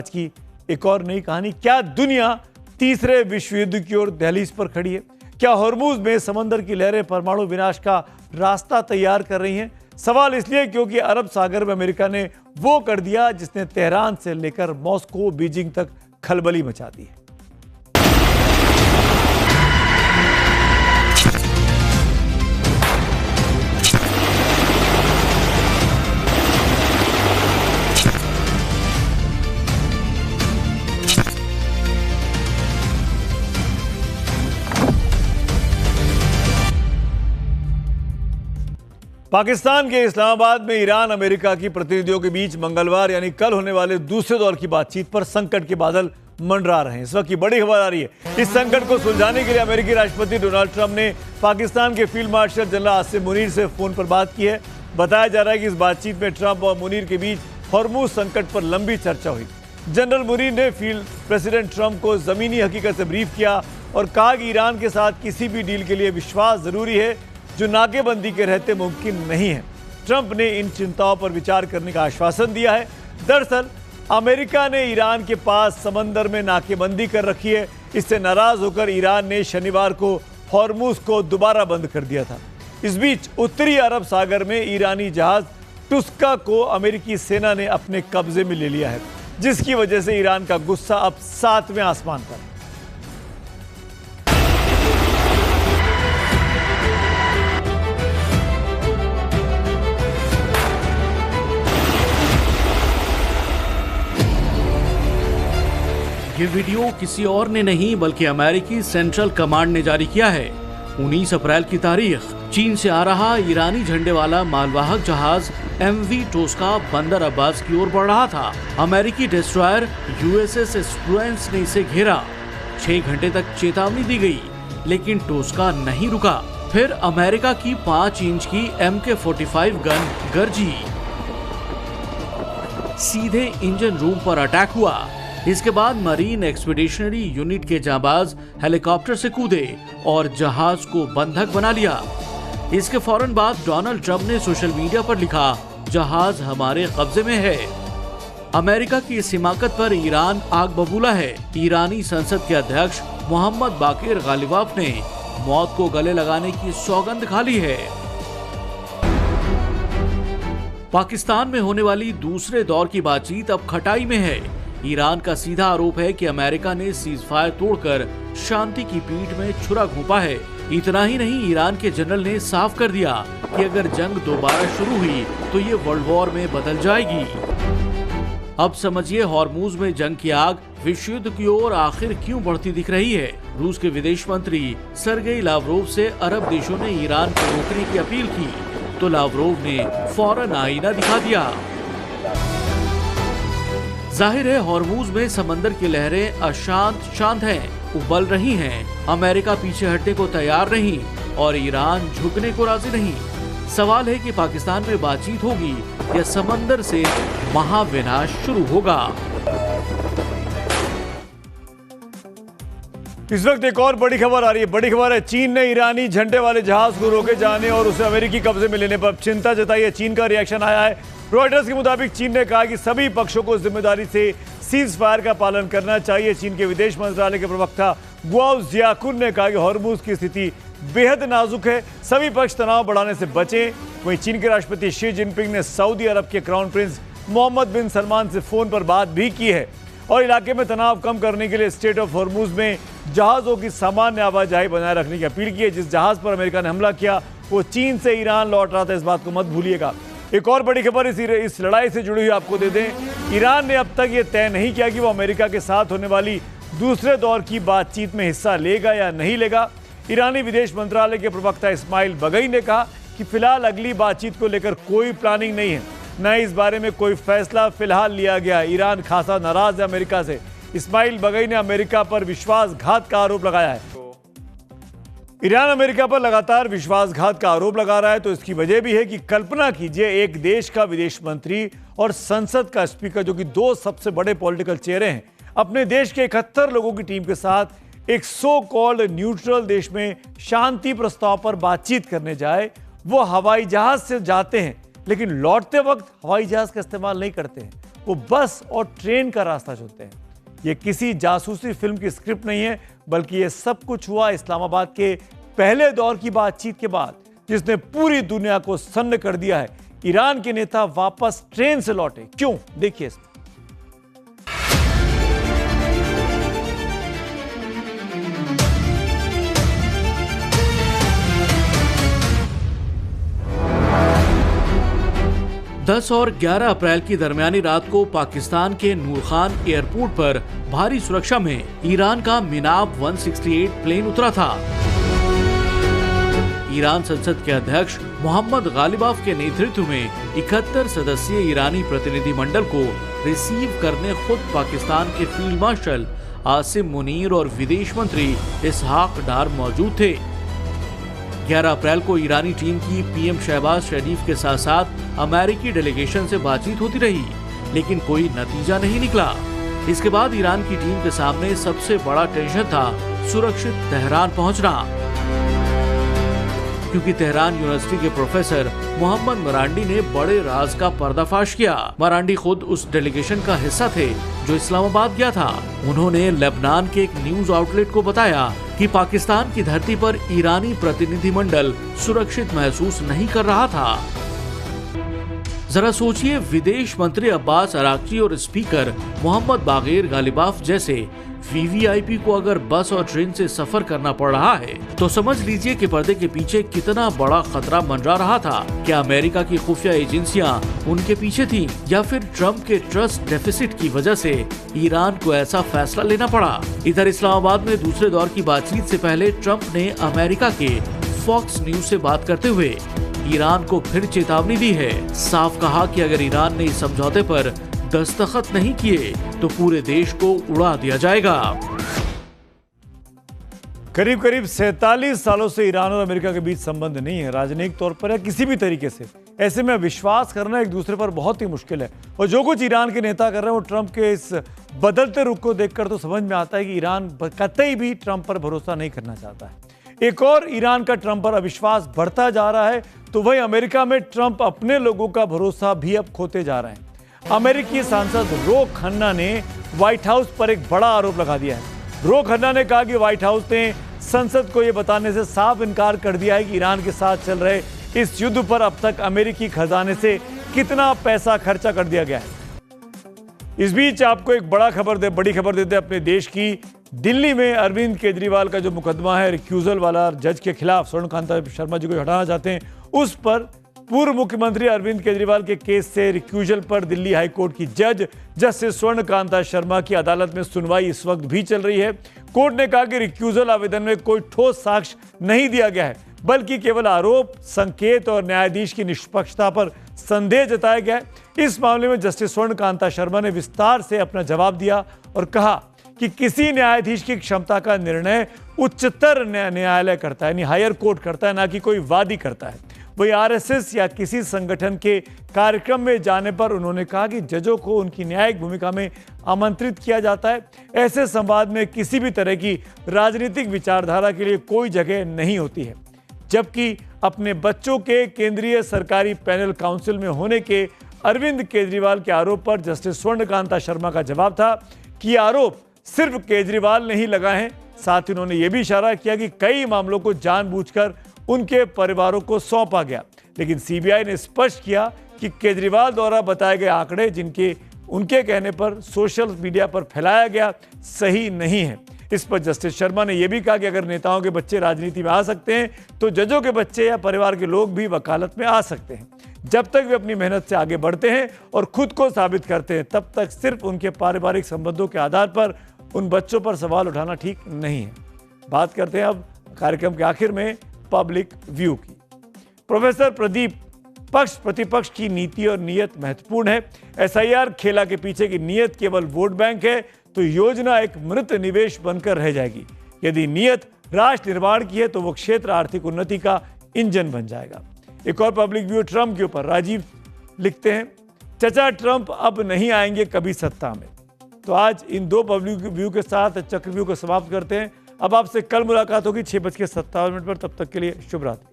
आज की एक और नई कहानी। क्या दुनिया तीसरे विश्व युद्ध की ओर दहलीज पर खड़ी है? क्या हॉर्मुज में समंदर की लहरें परमाणु विनाश का रास्ता तैयार कर रही हैं? सवाल इसलिए क्योंकि अरब सागर में अमेरिका ने वो कर दिया जिसने तेहरान से लेकर मॉस्को बीजिंग तक खलबली मचा दी है। पाकिस्तान के इस्लामाबाद में ईरान अमेरिका की प्रतिनिधियों के बीच मंगलवार यानी कल होने वाले दूसरे दौर की बातचीत पर संकट के बादल मंडरा रहे हैं। इस वक्त की बड़ी खबर आ रही है, इस संकट को सुलझाने के लिए अमेरिकी राष्ट्रपति डोनाल्ड ट्रंप ने पाकिस्तान के field marshal general Asim Munir से फोन पर बात की है। बताया जा रहा है कि इस बातचीत में ट्रंप और मुनीर के बीच हॉर्मुज संकट पर लंबी चर्चा हुई। जनरल मुनीर ने फील्ड प्रेसिडेंट ट्रंप को जमीनी हकीकत से ब्रीफ किया और कहा कि ईरान के साथ किसी भी डील के लिए विश्वास जरूरी है जो नाकेबंदी के रहते मुमकिन नहीं है। ट्रंप ने इन चिंताओं पर विचार करने का आश्वासन दिया है। दरअसल अमेरिका ने ईरान के पास समंदर में नाकेबंदी कर रखी है। इससे नाराज होकर ईरान ने शनिवार को हॉर्मुज को दोबारा बंद कर दिया था। इस बीच उत्तरी अरब सागर में ईरानी जहाज टुस्का को अमेरिकी सेना ने अपने कब्जे में ले लिया है, जिसकी वजह से ईरान का गुस्सा अब 7वें आसमान पर है। ये वीडियो किसी और ने नहीं बल्कि अमेरिकी सेंट्रल कमांड ने जारी किया है। 19 अप्रैल की तारीख, चीन से आ रहा ईरानी झंडे वाला मालवाहक जहाज MV टोस्का बंदर अब्बास की ओर बढ़ रहा था। अमेरिकी डिस्ट्रॉयर USS स्टुरेंस ने इसे घेरा। 6 घंटे तक चेतावनी दी गई, लेकिन टोस्का नहीं रुका। फिर अमेरिका की 5 इंच की MK-45 गन गरजी, सीधे इंजन रूम पर अटैक हुआ। इसके बाद मरीन एक्सपीडिशनरी यूनिट के जांबाज हेलीकॉप्टर से कूदे और जहाज को बंधक बना लिया। इसके फौरन बाद डोनाल्ड ट्रंप ने सोशल मीडिया पर लिखा, जहाज हमारे कब्जे में है। अमेरिका की इस हिमाकत पर ईरान आग बबूला है। ईरानी संसद के अध्यक्ष मोहम्मद बाकिर गालिबाफ ने मौत को गले लगाने की सौगंध खा ली है। पाकिस्तान में होने वाली दूसरे दौर की बातचीत अब खटाई में है। ईरान का सीधा आरोप है कि अमेरिका ने सीजफायर तोड़कर शांति की पीठ में छुरा घोंपा है। इतना ही नहीं, ईरान के जनरल ने साफ कर दिया कि अगर जंग दोबारा शुरू हुई तो ये वर्ल्ड वॉर में बदल जाएगी। अब समझिए हॉर्मुज में जंग की आग विश्व युद्ध की ओर आखिर क्यों बढ़ती दिख रही है। रूस के विदेश मंत्री सर्गेई लावरोव से अरब देशों ने ईरान को रोकने की अपील की तो लावरोव ने फौरन आईना दिखा दिया। जाहिर है हॉर्मुज में समंदर की लहरें शांत हैं, उबल रही हैं। अमेरिका पीछे हटने को तैयार नहीं और ईरान झुकने को राजी नहीं। सवाल है कि पाकिस्तान में बातचीत होगी या समंदर से महाविनाश शुरू होगा। इस वक्त एक और बड़ी खबर आ रही है। बड़ी खबर है, चीन ने ईरानी झंडे वाले जहाज को रोके जाने और उसे अमेरिकी कब्जे में लेने पर चिंता जताई है। चीन का रिएक्शन आया है। रॉयटर्स के मुताबिक चीन ने कहा कि सभी पक्षों को जिम्मेदारी से सीज फायर का पालन करना चाहिए। चीन के विदेश मंत्रालय के प्रवक्ता गुआओ जियाकुन ने कहा कि हॉर्मुज की स्थिति बेहद नाजुक है, सभी पक्ष तनाव बढ़ाने से बचें। वहीं चीन के राष्ट्रपति शी जिनपिंग ने सऊदी अरब के क्राउन प्रिंस मोहम्मद बिन सलमान से फोन पर बात भी की है और इलाके में तनाव कम करने के लिए स्टेट ऑफ हॉर्मुज में जहाजों की सामान्य आवाजाही बनाए रखने की अपील की है। जिस जहाज पर अमेरिका ने हमला किया वो चीन से ईरान लौट रहा था, इस बात को मत भूलिएगा। एक और बड़ी खबर इस लड़ाई से जुड़ी हुई आपको दे दें। ईरान ने अब तक ये तय नहीं किया कि वो अमेरिका के साथ होने वाली दूसरे दौर की बातचीत में हिस्सा लेगा या नहीं लेगा। ईरानी विदेश मंत्रालय के प्रवक्ता इस्माइल बगई ने कहा कि फिलहाल अगली बातचीत को लेकर कोई प्लानिंग नहीं है, न इस बारे में कोई फैसला फिलहाल लिया गया। ईरान खासा नाराज है अमेरिका से। इस्माइल बगई ने अमेरिका पर विश्वासघात का आरोप लगाया है। ईरान अमेरिका पर लगातार विश्वासघात का आरोप लगा रहा है, तो इसकी वजह भी है कि कल्पना कीजिए एक देश का विदेश मंत्री और संसद का स्पीकर, जो कि 2 सबसे बड़े पॉलिटिकल चेहरे हैं, अपने देश के 71 लोगों की टीम के साथ एक सो कॉल्ड न्यूट्रल देश में शांति प्रस्ताव पर बातचीत करने जाए। वो हवाई जहाज से जाते हैं, लेकिन लौटते वक्त हवाई जहाज का इस्तेमाल नहीं करते हैं। वो बस और ट्रेन का रास्ता चुनते हैं। ये किसी जासूसी फिल्म की स्क्रिप्ट नहीं है, बल्कि ये सब कुछ हुआ इस्लामाबाद के पहले दौर की बातचीत के बाद, जिसने पूरी दुनिया को सन्न कर दिया है। ईरान के नेता वापस ट्रेन से लौटे, क्यों? देखिए इसमें। दस और 11 अप्रैल की दरमियानी रात को पाकिस्तान के नूर खान एयरपोर्ट पर भारी सुरक्षा में ईरान का मिनाब 168 प्लेन उतरा था। ईरान संसद के अध्यक्ष मोहम्मद गालिबाफ के नेतृत्व में 71 सदस्यीय ईरानी प्रतिनिधिमंडल को रिसीव करने खुद पाकिस्तान के फील्ड मार्शल आसिम मुनीर और विदेश मंत्री इसहाक डार मौजूद थे। 11 अप्रैल को ईरानी टीम की पीएम शहबाज शरीफ के साथ साथ अमेरिकी डेलीगेशन से बातचीत होती रही, लेकिन कोई नतीजा नहीं निकला। इसके बाद ईरान की टीम के सामने सबसे बड़ा टेंशन था सुरक्षित तेहरान पहुंचना, क्योंकि तेहरान यूनिवर्सिटी के प्रोफेसर मोहम्मद मरांडी ने बड़े राज का पर्दाफाश किया। मरांडी खुद उस डेलीगेशन का हिस्सा थे जो इस्लामाबाद गया था। उन्होंने लेबनान के एक न्यूज आउटलेट को बताया कि पाकिस्तान की धरती पर ईरानी प्रतिनिधिमंडल सुरक्षित महसूस नहीं कर रहा था। जरा सोचिए, विदेश मंत्री अब्बास अराक्ची और स्पीकर मोहम्मद बागेर गालिबाफ जैसे वीवीआईपी को अगर बस और ट्रेन से सफर करना पड़ रहा है, तो समझ लीजिए कि पर्दे के पीछे कितना बड़ा खतरा मंडरा रहा था। क्या अमेरिका की खुफिया एजेंसियां उनके पीछे थीं, या फिर ट्रंप के ट्रस्ट डेफिसिट की वजह से ईरान को ऐसा फैसला लेना पड़ा? इधर इस्लामाबाद में दूसरे दौर की बातचीत से पहले ट्रंप ने अमेरिका के फॉक्स न्यूज से बात करते हुए ईरान को फिर चेतावनी दी है। साफ कहा कि अगर ईरान ने इस समझौते पर दस्तखत नहीं किए तो पूरे देश को उड़ा दिया जाएगा। करीब करीब 47 सालों से ईरान और अमेरिका के बीच संबंध नहीं है, राजनीतिक तौर पर या किसी भी तरीके से। ऐसे में विश्वास करना एक दूसरे पर बहुत ही मुश्किल है, और जो कुछ ईरान के नेता कर रहे हैं वो ट्रंप के इस बदलते रुख को देखकर तो समझ में आता है कि ईरान कतई भी ट्रंप पर भरोसा नहीं करना चाहता है। एक और ईरान का ट्रंप पर अविश्वास बढ़ता जा रहा है, तो वहीं अमेरिका में ट्रंप अपने लोगों का भरोसा भी अब खोते जा रहे हैं। अमेरिकी सांसद रो खन्ना ने व्हाइट हाउस पर एक बड़ा आरोप लगा दिया है। रो खन्ना ने कहा कि व्हाइट हाउस ने संसद को यह बताने से साफ इनकार कर दिया है कि ईरान के साथ चल रहे इस युद्ध पर अब तक अमेरिकी खजाने से कितना पैसा खर्चा कर दिया गया है। इस बीच आपको एक बड़ी खबर देते हैं अपने देश की। दिल्ली में अरविंद केजरीवाल का जो मुकदमा है रिक्यूजल वाला जज के खिलाफ, स्वर्णकांता शर्मा जी को हटाना चाहते हैं, उस पर पूर्व मुख्यमंत्री अरविंद केजरीवाल के केस से रिक्यूजल पर दिल्ली हाई कोर्ट की जज जस्टिस स्वर्णकांता शर्मा की अदालत में सुनवाई इस वक्त भी चल रही है। कोर्ट ने कहा कि रिक्यूजल आवेदन में कोई ठोस साक्ष्य नहीं दिया गया है, बल्कि केवल आरोप, संकेत और न्यायाधीश की निष्पक्षता पर संदेह जताया गया है। इस मामले में जस्टिस स्वर्णकांता शर्मा ने विस्तार से अपना जवाब दिया और कहा कि किसी न्यायाधीश की क्षमता का निर्णय उच्चतर न्यायालय करता है, यानी हायर कोर्ट करता है, ना कि कोई वादी करता है। वही आरएसएस या किसी संगठन के कार्यक्रम में जाने पर उन्होंने कहा कि जजों को उनकी न्यायिक भूमिका में आमंत्रित किया जाता है। ऐसे संवाद में किसी भी तरह की राजनीतिक विचारधारा के लिए कोई जगह नहीं होती है। जबकि अपने बच्चों के केंद्रीय सरकारी पैनल काउंसिल में होने के अरविंद केजरीवाल के आरोप पर जस्टिस स्वर्णकांता शर्मा का जवाब था कि आरोप सिर्फ केजरीवाल ने ही लगाए हैं। साथ ही उन्होंने यह भी इशारा किया कि कई मामलों को जानबूझकर उनके परिवारों को सौंपा गया, लेकिन सीबीआई ने स्पष्ट किया कि केजरीवाल द्वारा बताए गए आंकड़े, जिनके उनके कहने पर सोशल मीडिया पर फैलाया गया, सही नहीं है। इस पर जस्टिस शर्मा ने यह भी कहा कि अगर नेताओं के बच्चे राजनीति में आ सकते हैं, तो जजों के बच्चे या परिवार के लोग भी वकालत में आ सकते हैं। जब तक वे अपनी मेहनत से आगे बढ़ते हैं और खुद को साबित करते हैं, तब तक सिर्फ उनके पारिवारिक संबंधों के आधार पर उन बच्चों पर सवाल उठाना ठीक नहीं है। बात करते हैं अब कार्यक्रम के आखिर में पब्लिक व्यू की। प्रोफेसर प्रदीप, पक्ष प्रतिपक्ष की नीति और नीयत महत्वपूर्ण है। एसआईआर खेला के पीछे की नीयत केवल वोट बैंक है, तो योजना एक मृत निवेश बनकर रह जाएगी। यदि नीयत राष्ट्र निर्माण की है, तो वो क्षेत्र आर्थिक उन्नति का इंजन बन जाएगा। एक और पब्लिक व्यू ट्रंप के ऊपर। राजीव लिखते हैं, चचा ट्रंप अब नहीं आएंगे कभी सत्ता में। तो आज इन दो पब्लिक व्यू के साथ चक्रव्यूह को समाप्त करते हैं। अब आपसे कल मुलाकात होगी 6:57 पर। तब तक के लिए शुभ रात्रि।